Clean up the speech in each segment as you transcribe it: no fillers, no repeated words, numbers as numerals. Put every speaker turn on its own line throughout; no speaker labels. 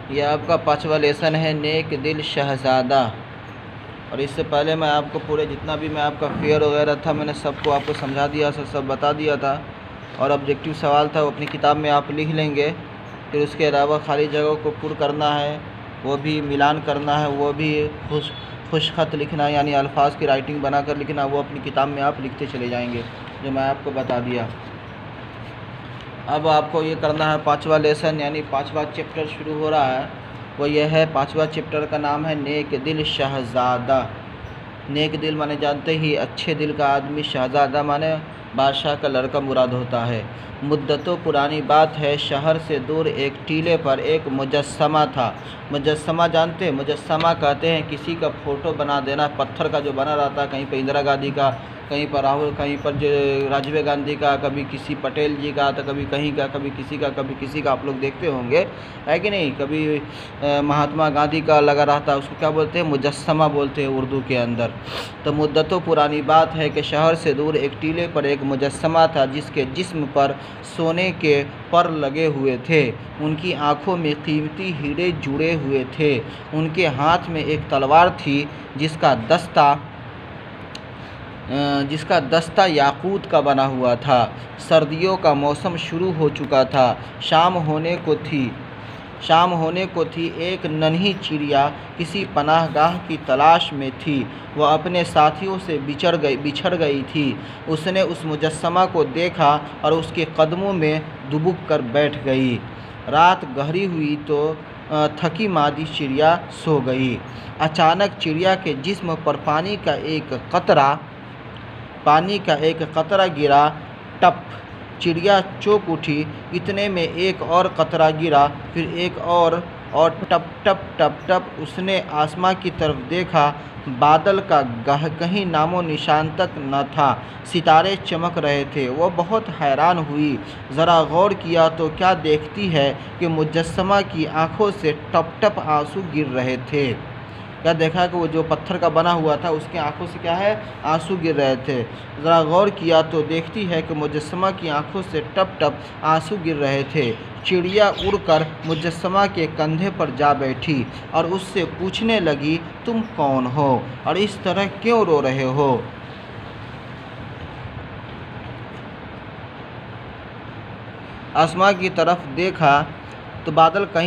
ये आपका 5वां लेसन है, नेक दिल शहज़ादा। और इससे पहले मैं आपको पूरे जितना भी मैं आपका फेयर वगैरह था मैंने सबको आपको समझा दिया था, सब बता दिया था। और ऑब्जेक्टिव सवाल था वो अपनी किताब में आप लिख लेंगे। फिर उसके अलावा खाली जगह को पुर करना है, वो भी मिलान करना है, वो भी खुशखत लिखना है, यानी अल्फाज की राइटिंग बनाकर लिखना, वो अपनी किताब में आप लिखते चले जाएंगे, जो मैं आपको बता दिया। अब आपको ये करना है 5वां लेसन, यानी 5वां चैप्टर शुरू हो रहा है। वो ये है 5वां चैप्टर का नाम है नेक दिल शहज़ादा। नेक दिल माने जानते ही अच्छे दिल का आदमी, शहज़ादा माने बादशाह का लड़का मुराद होता है। मुद्दतों पुरानी बात है, शहर से दूर एक टीले पर एक मुजस्समा था। मुजस्समा जानते हैं? मुजस्समा कहते हैं किसी का फ़ोटो बना देना, पत्थर का जो बना रहता है, कहीं पर इंदिरा गांधी का, कहीं पर राहुल, कहीं पर जो राजीव गांधी का, कभी किसी पटेल जी का, तो कभी कहीं का, कभी किसी का, कभी किसी का, आप लोग देखते होंगे, है कि नहीं? कभी महात्मा गांधी का लगा रहता है, उसको क्या बोलते हैं? मुजस्समा बोलते हैं उर्दू के अंदर। तो मुद्दतों पुरानी बात है कि शहर से दूर एक टीले पर एक मुजस्समा था, जिसके जिस्म पर सोने के पर लगे हुए थे। उनकी आँखों में कीमती हीरे जुड़े हुए थे। उनके हाथ में एक तलवार थी जिसका दस्ता याकूत का बना हुआ था। सर्दियों का मौसम शुरू हो चुका था। शाम होने को थी। एक नन्ही चिड़िया किसी पनाहगाह की तलाश में थी। वह अपने साथियों से बिछड़ गई थी। उसने उस मुजस्समा को देखा और उसके कदमों में दुबक कर बैठ गई। रात गहरी हुई तो थकी मादी चिड़िया सो गई। अचानक चिड़िया के जिस्म पर पानी का एक कतरा गिरा। टप! चिड़िया चौंक उठी। इतने में एक और कतरा गिरा, फिर एक और टप टप टप टप। उसने आसमां की तरफ देखा। बादल का कहीं नामो निशान तक न था। सितारे चमक रहे थे। वह बहुत हैरान हुई। ज़रा गौर किया तो क्या देखती है कि मुजस्समा की आंखों से टप टप आंसू गिर रहे थे। क्या देखा कि वो जो पत्थर का बना हुआ था उसकी आंखों से क्या है? आंसू गिर रहे थे। ज़रा गौर किया तो देखती है कि मुजस्समा की आंखों से टप टप आंसू गिर रहे थे। चिड़िया उड़कर मुजस्समा के कंधे पर जा बैठी और उससे पूछने लगी, तुम कौन हो और इस तरह क्यों रो रहे हो? आसमां की तरफ देखा तो बादल का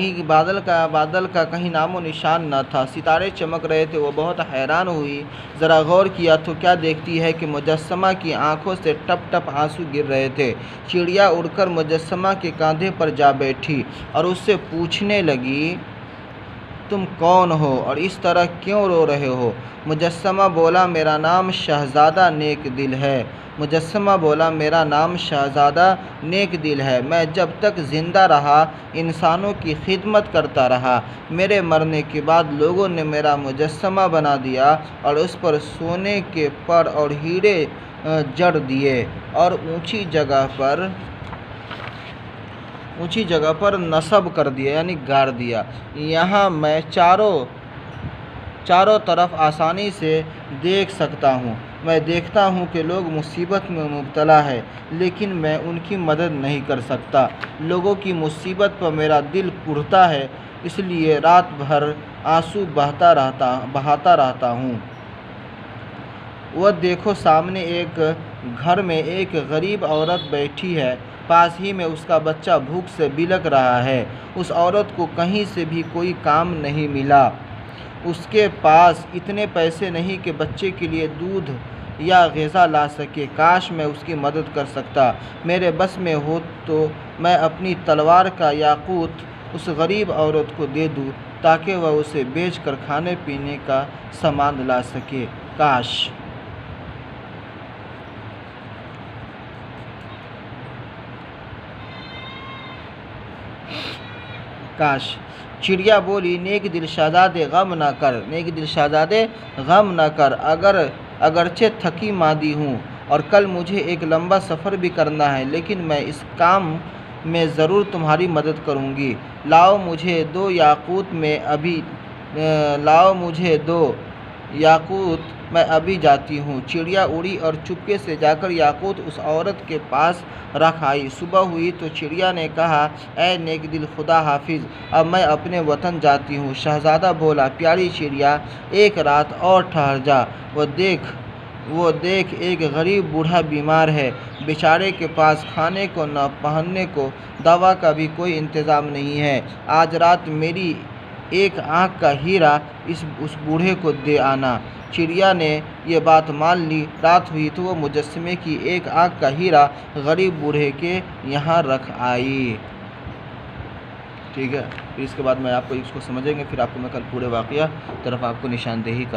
कहीं नामो निशान न था। सितारे चमक रहे थे। वो बहुत हैरान हुई। ज़रा गौर किया तो क्या देखती है कि मुजस्समा की आंखों से टप टप आंसू गिर रहे थे। चिड़िया उड़कर मुजस्समा के कंधे पर जा बैठी और उससे पूछने लगी, तुम कौन हो और इस तरह क्यों रो रहे हो? मुजस्समा बोला, मेरा नाम शहज़ादा नेक दिल है। मुजस्समा बोला, मेरा नाम शहज़ादा नेक दिल है। मैं जब तक ज़िंदा रहा इंसानों की खिदमत करता रहा। मेरे मरने के बाद लोगों ने मेरा मुजस्समा बना दिया और उस पर सोने के पर और हीरे जड़ दिए और ऊंची जगह पर नस्ब कर दिया, यानी गाड़ दिया। यहाँ मैं चारों तरफ आसानी से देख सकता हूँ। मैं देखता हूँ कि लोग मुसीबत में मुब्तला है, लेकिन मैं उनकी मदद नहीं कर सकता। लोगों की मुसीबत पर मेरा दिल कुढ़ता है, इसलिए रात भर आंसू बहाता रहता हूँ। वह देखो, सामने एक घर में एक गरीब औरत बैठी है। पास ही में उसका बच्चा भूख से बिलख रहा है। उस औरत को कहीं से भी कोई काम नहीं मिला। उसके पास इतने पैसे नहीं कि बच्चे के लिए दूध या ग़िज़ा ला सके। काश मैं उसकी मदद कर सकता। मेरे बस में हो तो मैं अपनी तलवार का याकूत उस गरीब औरत को दे दूँ, ताकि वह उसे बेचकर खाने पीने का सामान ला सके। काश। चिड़िया बोली, नेक दिल शहज़ादे गम न कर। अगरचे थकी मादी हूँ और कल मुझे एक लंबा सफ़र भी करना है, लेकिन मैं इस काम में ज़रूर तुम्हारी मदद करूँगी। लाओ मुझे दो याकूत मैं अभी जाती हूँ। चिड़िया उड़ी और चुपके से जाकर याकूत उस औरत के पास रख आई। सुबह हुई तो चिड़िया ने कहा, ऐ नेक दिल खुदा हाफिज़, अब मैं अपने वतन जाती हूँ। शहज़ादा बोला, प्यारी चिड़िया, एक रात और ठहर जा। वो देख एक गरीब बूढ़ा बीमार है, बेचारे के पास खाने को न पहनने को, दवा का भी कोई इंतज़ाम नहीं है। आज रात मेरी एक आँख का हीरा उस बूढ़े को दे आना। चिड़िया ने ये बात मान ली। रात हुई तो वो मुजस्समे की एक आँख का हीरा गरीब बूढ़े के यहाँ रख आई। ठीक है, फिर इसके बाद मैं आपको इसको समझेंगे, फिर आपको मैं कल पूरे वाक़या तरफ आपको निशानदेही करा